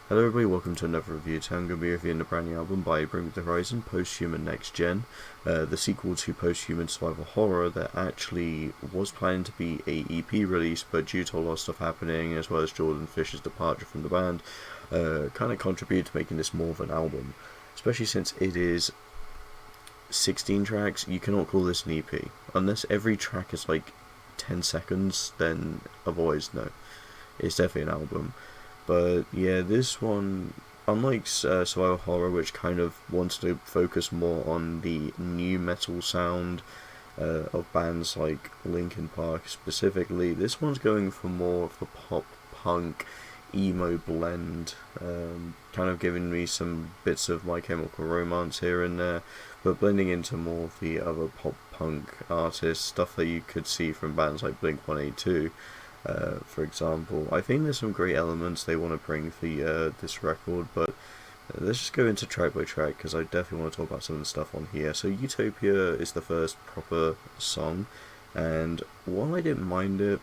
Hello everybody, welcome to another review. Today I'm going to be reviewing the brand new album by Bring Me the Horizon, Posthuman Next Gen, the sequel to Posthuman Survival Horror that actually was planning to be a EP release, but due to a lot of stuff happening, as well as Jordan Fisher's departure from the band, kind of contributed to making this more of an album. Especially since it is 16 tracks, you cannot call this an EP. Unless every track is like 10 seconds, then otherwise no. It's definitely an album. But yeah, this one, unlike Survival Horror, which kind of wants to focus more on the new metal sound of bands like Linkin Park specifically, this one's going for more of a pop punk emo blend, kind of giving me some bits of My Chemical Romance here and there, but blending into more of the other pop punk artists, stuff that you could see from bands like Blink-182. For example, I think there's some great elements they want to bring for this record, but let's just go into track by track because I definitely want to talk about some of the stuff on here. So Utopia is the first proper song, and while I didn't mind it,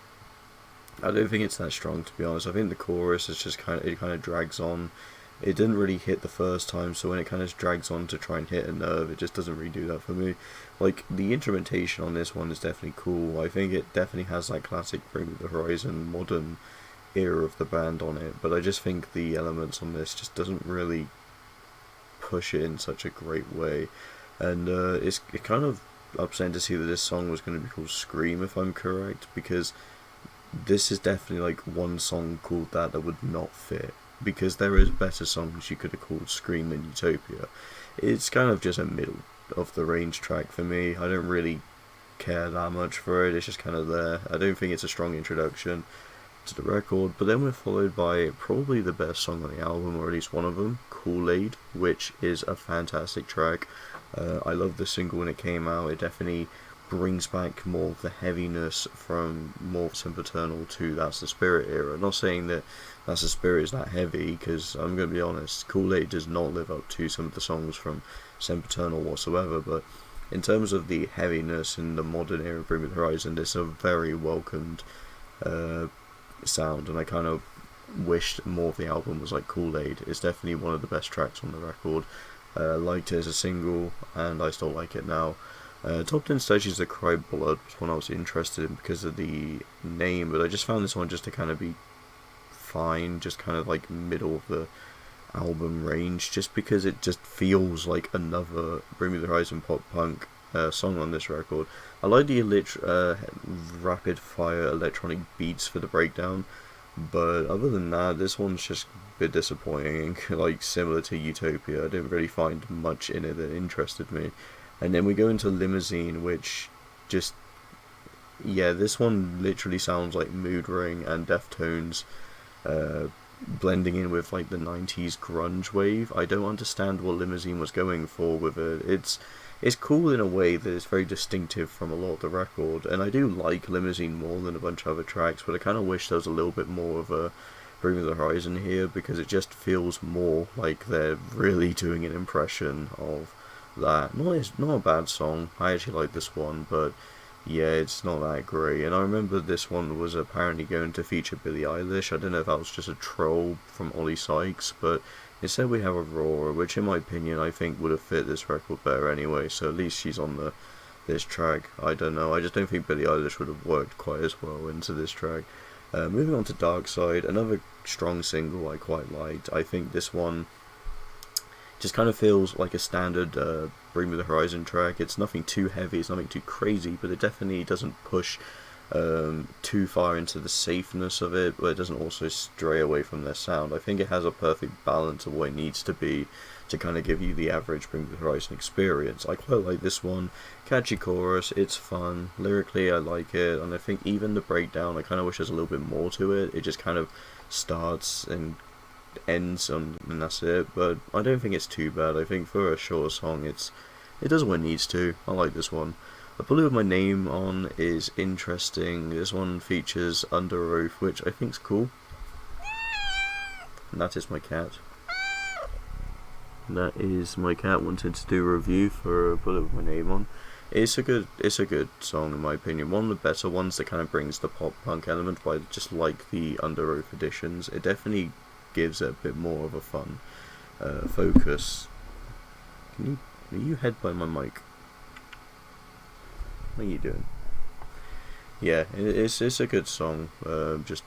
I don't think it's that strong, to be honest. I think the chorus is just kind of drags on. It didn't really hit the first time, so when it kind of drags on to try and hit a nerve, it just doesn't really do that for me. Like, the instrumentation on this one is definitely cool. I think it definitely has that classic Bring Me the Horizon modern era of the band on it, but I just think the elements on this just doesn't really push it in such a great way. And it kind of upsetting to see that this song was going to be called Scream, if I'm correct, because this is definitely like one song called that would not fit, because there is better songs you could have called Scream than Utopia. It's kind of just a middle of the range track for me. I don't really care that much for it, it's just kind of there. I don't think it's a strong introduction to the record, but then we're followed by probably the best song on the album, or at least one of them, Kool-Aid, which is a fantastic track. I love the single when it came out. It definitely brings back more of the heaviness from more Sempiternal to That's the Spirit era. Not saying that That's the Spirit is that heavy, because I'm going to be honest, Kool-Aid does not live up to some of the songs from Sempiternal whatsoever, but in terms of the heaviness in the modern era of Bring Me the Horizon, this is a very welcomed sound, and I kind of wished more of the album was like Kool-Aid. It's definitely one of the best tracks on the record. Liked it as a single, and I still like it now. Top 10 Stages of Cry Blood was one I was interested in because of the name, but I just found this one just to kind of be fine, just kind of like middle of the album range, just because it just feels like another Bring Me the Horizon pop punk song on this record. I like the rapid fire electronic beats for the breakdown, but other than that, this one's just a bit disappointing. Like, similar to Utopia, I didn't really find much in it that interested me. And then we go into Limousine, which just, yeah, this one literally sounds like Mood Ring and Deftones blending in with like the 90s grunge wave. I don't understand what Limousine was going for with it. It's cool in a way that it's very distinctive from a lot of the record, and I do like Limousine more than a bunch of other tracks, but I kind of wish there was a little bit more of a Bring Me the Horizon here, because it just feels more like they're really doing an impression of that. No, it's not a bad song. I actually like this one, but yeah, it's not that great. And I remember this one was apparently going to feature Billie Eilish. I don't know if that was just a troll from Ollie Sykes, but it said we have Aurora, which in my opinion I think would have fit this record better anyway, so at least she's on this track. I don't know, I just don't think Billie Eilish would have worked quite as well into this track. Moving on to Dark Side, another strong single I quite liked. I think this one just kind of feels like a standard Bring Me the Horizon track. It's nothing too heavy, it's nothing too crazy, but it definitely doesn't push too far into the safeness of it, but it doesn't also stray away from their sound. I think it has a perfect balance of what it needs to be to kind of give you the average Bring Me the Horizon experience. I quite like this one. Catchy chorus, it's fun. Lyrically, I like it, and I think even the breakdown, I kind of wish there's a little bit more to it. It just kind of starts and ends and that's it, but I don't think it's too bad. I think for a shorter song it does what it needs to. I like this one. A Blue with My Name on is interesting. This one features Under Oath, which I think's cool, and that is my cat. That is my cat wanted to do a review for A Bullet with My Name on. It's a good song in my opinion. One of the better ones that kind of brings the pop punk element, but I just like the Under Oath editions. It definitely gives it a bit more of a fun focus. Are you head by my mic? What are you doing? Yeah, it's a good song. Just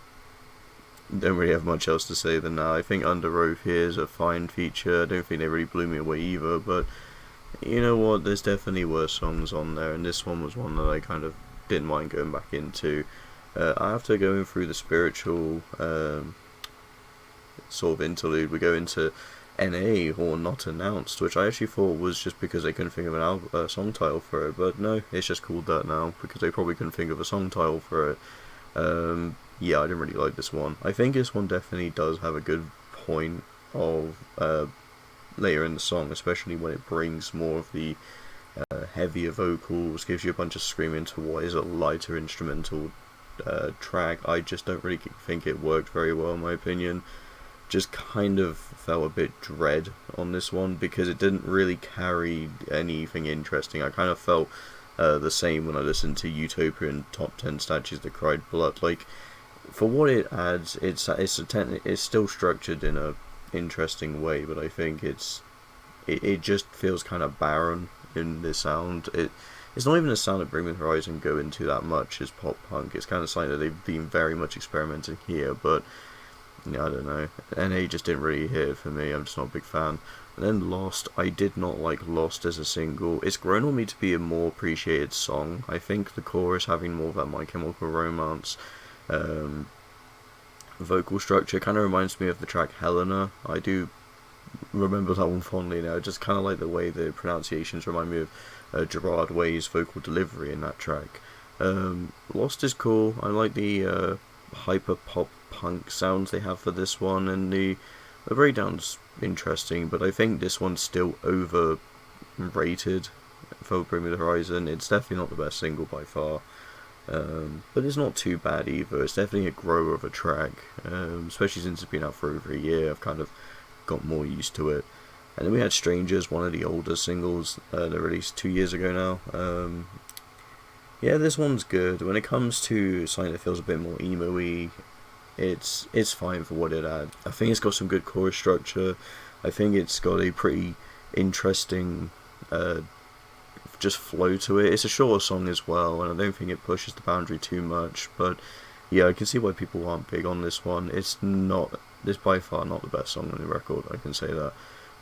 don't really have much else to say than that. I think Under Oath here is a fine feature. I don't think they really blew me away either, but you know what? There's definitely worse songs on there, and this one was one that I kind of didn't mind going back into. After going through the spiritual sort of interlude, we go into NA, or Not Announced, which I actually thought was just because they couldn't think of a song title for it, but no, it's just called that now because they probably couldn't think of a song title for it. Yeah, I didn't really like this one. I think this one definitely does have a good point of later in the song, especially when it brings more of the heavier vocals, gives you a bunch of screaming to what is a lighter instrumental track. I just don't really think it worked very well in my opinion. Just kind of felt a bit dread on this one because it didn't really carry anything interesting. I kind of felt the same when I listened to Utopia and Top 10 Statues That Cried Blood. Like, for what it adds, it's still structured in a interesting way, but I think it just feels kind of barren in the sound. It's not even a sound that Bring Me the Horizon go into that much as pop punk. It's kind of something that they've been very much experimenting here, but yeah, I don't know. NA just didn't really hit it for me. I'm just not a big fan. And then Lost, I did not like Lost as a single. It's grown on me to be a more appreciated song. I think the chorus having more of that My Chemical Romance vocal structure kind of reminds me of the track Helena. I do remember that one fondly now. Just kind of like the way the pronunciations remind me of Gerard Way's vocal delivery in that track. Lost is cool. I like the hyper pop punk sounds they have for this one, and the breakdown's interesting, but I think this one's still overrated for Bring Me the Horizon. It's definitely not the best single by far, but it's not too bad either. It's definitely a grower of a track, especially since it's been out for over a year. I've kind of got more used to it. And then we had Strangers, one of the older singles that released 2 years ago now. Yeah, this one's good. When it comes to something that feels a bit more emo-y, it's fine for what it had. I think it's got some good chorus structure. I think it's got a pretty interesting just flow to it. It's a shorter song as well, and I don't think it pushes the boundary too much. But yeah, I can see why people aren't big on this one. It's by far not the best song on the record, I can say that.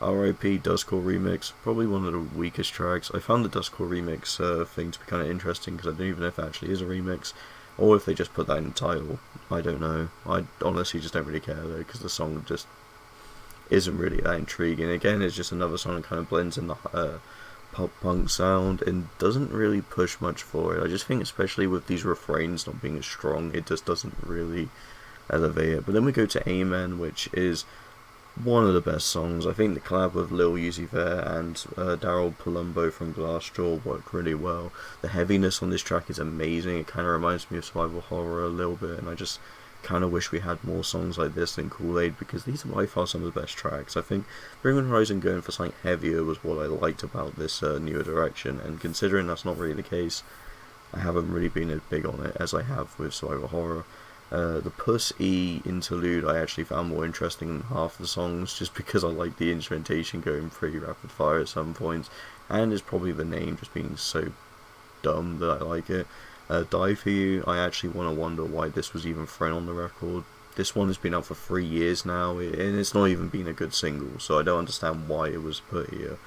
R.i.p. duskCOre remix, probably one of the weakest tracks. I found the duskCOre remix thing to be kind of interesting because I don't even know if it actually is a remix, or if they just put that in the title. I don't know. I honestly just don't really care though, because the song just isn't really that intriguing. Again, it's just another song that kind of blends in the pop punk sound and doesn't really push much for it. I just think, especially with these refrains not being as strong, it just doesn't really elevate it. But then we go to Amen, which is one of the best songs. I think the collab with Lil Uzi Vert and Daryl Palumbo from Glassjaw worked really well. The heaviness on this track is amazing. It kind of reminds me of survival horror a little bit, and I just kind of wish we had more songs like this than Kool-Aid, because these are by far some of the best tracks. I think Bring Me the Horizon going for something heavier was what I liked about this newer direction, and considering that's not really the case, I haven't really been as big on it as I have with survival horror. The Puss E interlude I actually found more interesting than half the songs, just because I like the instrumentation going pretty rapid fire at some points, and it's probably the name just being so dumb that I like it. Die For You, I actually want to wonder why this was even thrown on the record. This one has been out for 3 years now, and it's not even been a good single, so I don't understand why it was put here.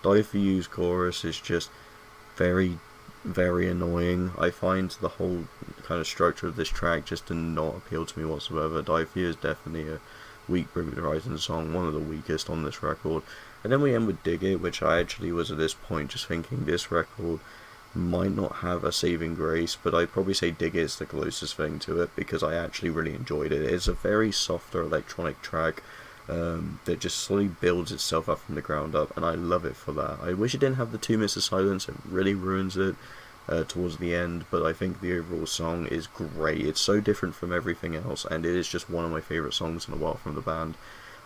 Die For You's chorus is just very annoying. I find the whole kind of structure of this track just to not appeal to me whatsoever. Die For You is definitely a weak Bring Me the Horizon song, one of the weakest on this record. And then we end with Dig It, which I actually was at this point just thinking this record might not have a saving grace, but I'd probably say Dig It is the closest thing to it, because I actually really enjoyed it. It's a very softer electronic track that just slowly builds itself up from the ground up, and I love it for that. I wish it didn't have the 2 minutes of silence. It really ruins it towards the end, but I think the overall song is great. It's so different from everything else, and it is just one of my favourite songs in a while from the band.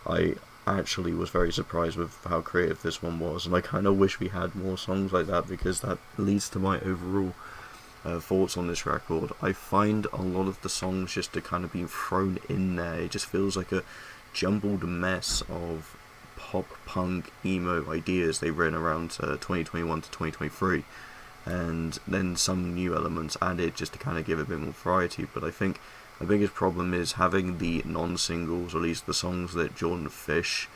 I actually was very surprised with how creative this one was, and I kind of wish we had more songs like that, because that leads to my overall thoughts on this record. I find a lot of the songs just to kind of being thrown in there. It just feels like a jumbled mess of pop punk emo ideas they ran around 2021 to 2023, and then some new elements added just to kind of give a bit more variety. But I think the biggest problem is having the non-singles, or at least the songs that Jordan Fish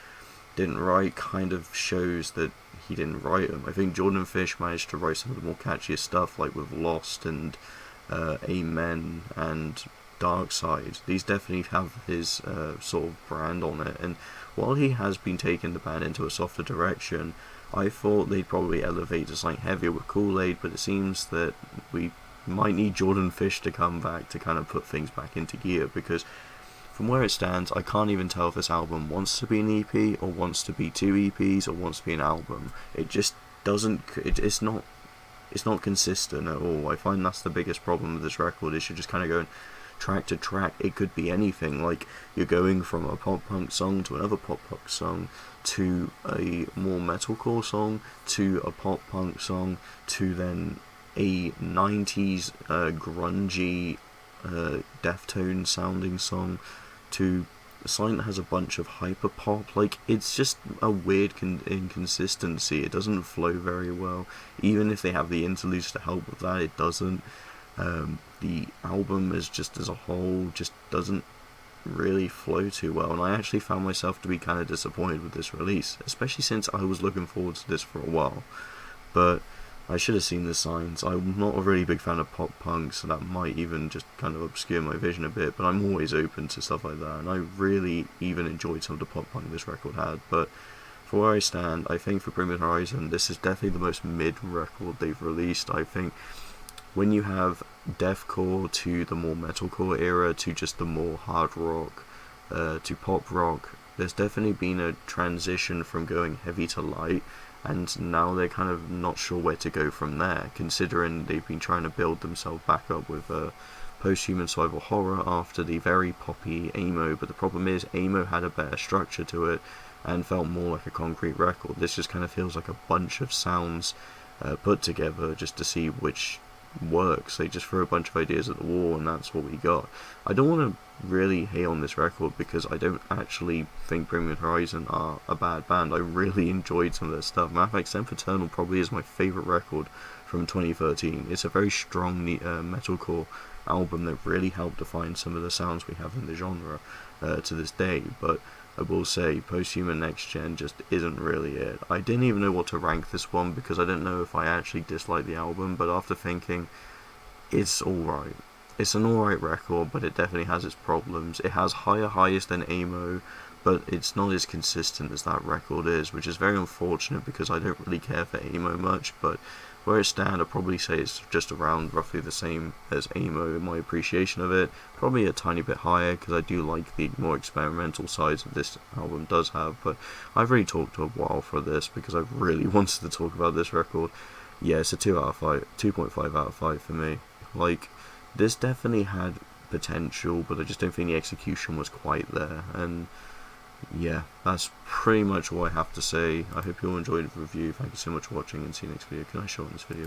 didn't write, kind of shows that he didn't write them. I think Jordan Fish managed to write some of the more catchier stuff, like with Lost and Amen and Dark Side. These definitely have his sort of brand on it, and while he has been taking the band into a softer direction, I thought they'd probably elevate to something heavier with Kool-Aid, but it seems that we might need Jordan Fish to come back to kind of put things back into gear, because from where it stands, I can't even tell if this album wants to be an EP, or wants to be 2 EPs, or wants to be an album. It just doesn't, it's not consistent at all. I find that's the biggest problem with this record, is you're just kind of going track to track. It could be anything, like you're going from a pop punk song to another pop punk song, to a more metalcore song, to a pop punk song, to then a 90s grungy Deftone sounding song, to something that has a bunch of hyper pop. Like, it's just a weird inconsistency. It doesn't flow very well. Even if they have the interludes to help with that, it doesn't. The album is just as a whole just doesn't really flow too well, and I actually found myself to be kind of disappointed with this release, especially since I was looking forward to this for a while. But I should have seen the signs. I'm not a really big fan of pop punk, so that might even just kind of obscure my vision a bit, but I'm always open to stuff like that, and I really even enjoyed some of the pop punk this record had. But for where I stand, I think for Bring Me the Horizon, this is definitely the most mid record they've released. I think when you have deathcore to the more metalcore era, to just the more hard rock, to pop rock, there's definitely been a transition from going heavy to light, and now they're kind of not sure where to go from there, considering they've been trying to build themselves back up with post-human survival horror after the very poppy emo. But the problem is, emo had a better structure to it and felt more like a concrete record. This just kind of feels like a bunch of sounds put together just to see which works. They just threw a bunch of ideas at the wall, and that's what we got. I don't want to really hate on this record, because I don't actually think Bring Me the Horizon are a bad band. I really enjoyed some of their stuff. Matter of fact, Sempiternal probably is my favourite record from 2013. It's a very strong metalcore album that really helped define some of the sounds we have in the genre to this day. But I will say, Post-Human Next Gen just isn't really it. I didn't even know what to rank this one, because I didn't know if I actually disliked the album, but after thinking, it's alright. It's an alright record, but it definitely has its problems. It has higher highs than Amo, but it's not as consistent as that record is, which is very unfortunate, because I don't really care for Amo much. But where it stands, I'd probably say it's just around roughly the same as Amo in my appreciation of it. Probably a tiny bit higher, because I do like the more experimental sides that this album does have. But I've really talked a while for this, because I really wanted to talk about this record. Yeah, it's a 2 out of 5, 2.5 out of 5 for me. Like, this definitely had potential, but I just don't think the execution was quite there. And yeah, that's pretty much all I have to say. I hope you all enjoyed the review. Thank you so much for watching, and see you next video. Can I show on this video?